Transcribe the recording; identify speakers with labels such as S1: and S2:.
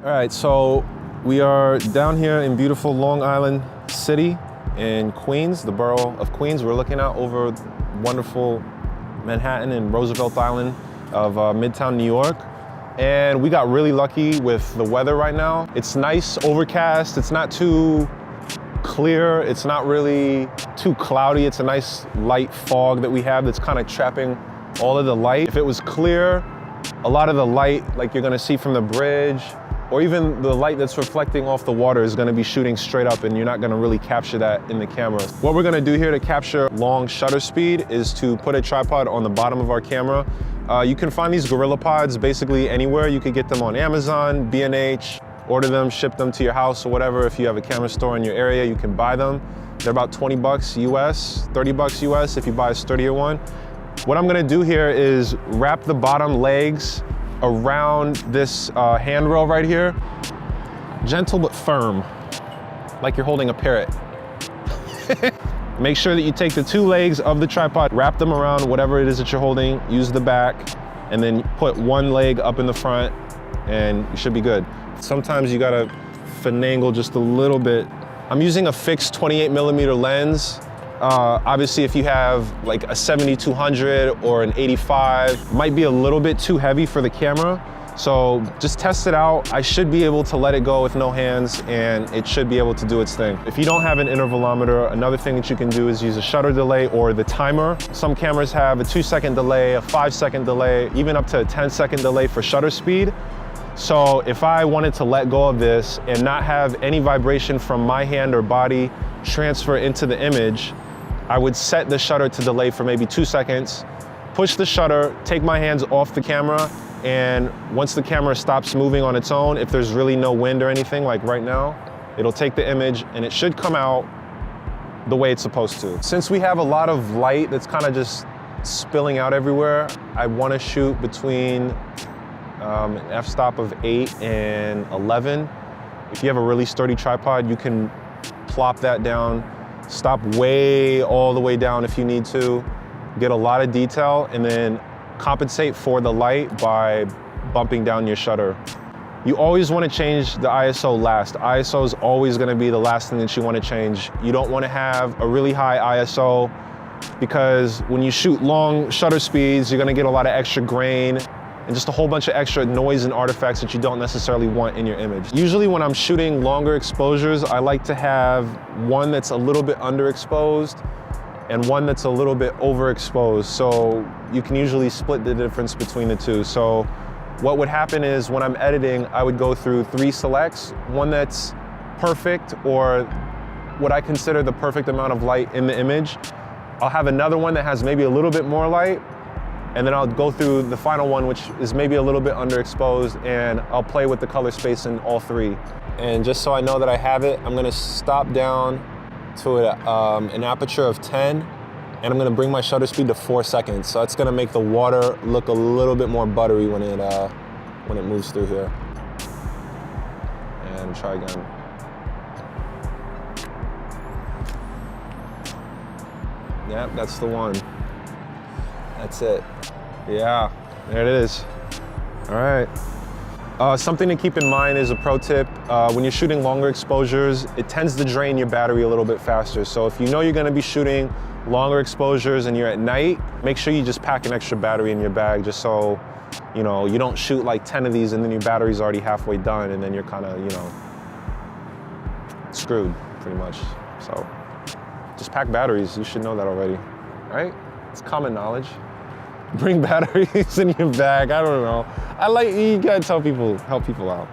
S1: All right, so we are down here in beautiful Long Island City in Queens, the borough of Queens. We're looking out over wonderful Manhattan and Roosevelt Island of Midtown New York. And we got really lucky with the weather right now. It's nice, overcast. It's not too clear. It's not really too cloudy. It's a nice light fog that we have that's kind of trapping all of the light. If it was clear, a lot of the light, like you're gonna see from the bridge, or even the light that's reflecting off the water is gonna be shooting straight up and you're not gonna really capture that in the camera. What we're gonna do here to capture long shutter speed is to put a tripod on the bottom of our camera. You can find these Gorilla Pods basically anywhere. You could get them on Amazon, B&H, order them, ship them to your house or whatever. If you have a camera store in your area, you can buy them. They're about 20 bucks US, 30 bucks US if you buy a sturdier one. What I'm gonna do here is wrap the bottom legs around this handrail right here. Gentle but firm, like you're holding a parrot. Make sure that you take the two legs of the tripod, wrap them around whatever it is that you're holding, use the back, and then put one leg up in the front, and you should be good. Sometimes you gotta finagle just a little bit. I'm using a fixed 28mm lens. Obviously, if you have like a 7200 or an 85, might be a little bit too heavy for the camera. So just test it out. I should be able to let it go with no hands and it should be able to do its thing. If you don't have an intervalometer, another thing that you can do is use a shutter delay or the timer. Some cameras have a 2-second delay, a 5-second delay, even up to a 10-second delay for shutter speed. So if I wanted to let go of this and not have any vibration from my hand or body transfer into the image, I would set the shutter to delay for maybe 2 seconds, push the shutter, take my hands off the camera, and once the camera stops moving on its own, if there's really no wind or anything, like right now, it'll take the image and it should come out the way it's supposed to. Since we have a lot of light that's kind of just spilling out everywhere, I want to shoot between an f-stop of 8 and 11. If you have a really sturdy tripod, you can plop that down, stop way all the way down if you need to, get a lot of detail, and then compensate for the light by bumping down your shutter. You always want to change the ISO last. ISO is always going to be the last thing that you want to change. You don't want to have a really high ISO because when you shoot long shutter speeds, you're going to get a lot of extra grain and just a whole bunch of extra noise and artifacts that you don't necessarily want in your image. Usually when I'm shooting longer exposures, I like to have one that's a little bit underexposed and one that's a little bit overexposed. So you can usually split the difference between the two. So what would happen is when I'm editing, I would go through 3 selects, one that's perfect or what I consider the perfect amount of light in the image. I'll have another one that has maybe a little bit more light, and then I'll go through the final one, which is maybe a little bit underexposed, and I'll play with the color space in all 3. And just so I know that I have it, I'm gonna stop down to an aperture of 10, and I'm gonna bring my shutter speed to 4 seconds. So that's gonna make the water look a little bit more buttery when it moves through here. And try again. Yep, that's the one. That's it. Yeah, there it is. All right. Something to keep in mind is a pro tip. When you're shooting longer exposures, it tends to drain your battery a little bit faster. So if you know you're gonna be shooting longer exposures and you're at night, make sure you just pack an extra battery in your bag just so, you know, you don't shoot like 10 of these and then your battery's already halfway done and then you're kind of, you know, screwed pretty much. So just pack batteries. You should know that already, right? It's common knowledge. Bring batteries in your bag. I don't know. You gotta help people out.